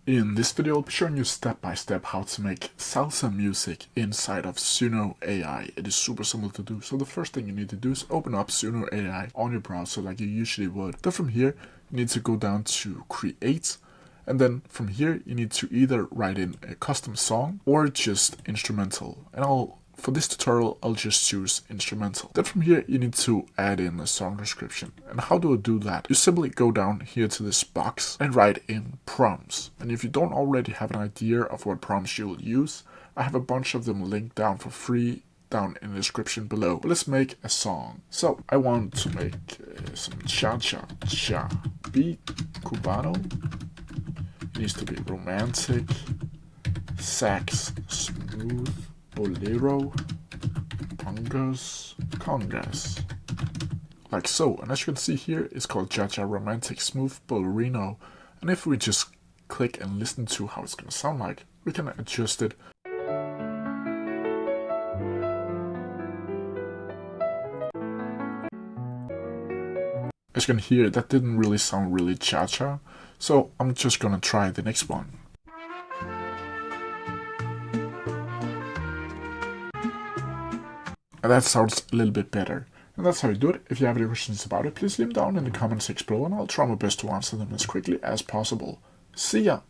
In this video, I'll be showing you step by step how to make salsa music inside of Suno AI. It is super simple to do. So the first thing you need to do is open up Suno AI on your browser like you usually would. Then from here, you need to go down to create. And then from here, you need to either write in a custom song or just instrumental. And for this tutorial, I'll just choose instrumental. Then from here, you need to add in a song description. And how do I do that? You simply go down here to this box and write in prompts. And if you don't already have an idea of what prompts you'll use, I have a bunch of them linked down for free down in the description below. But let's make a song. So I want to make some cha-cha-cha beat, Cubano. It needs to be romantic, sax, smooth, Bolero, Bongos, Congas. Like so. And as you can see here, it's called Cha-Cha Romantic Smooth Bolero. And if we just click and listen to how it's going to sound like, we can adjust it. As you can hear, that didn't really sound really cha-cha. So I'm just going to try the next one. And that sounds a little bit better. And that's how you do it. If you have any questions about it, please leave them down in the comments section below and I'll try my best to answer them as quickly as possible. See ya!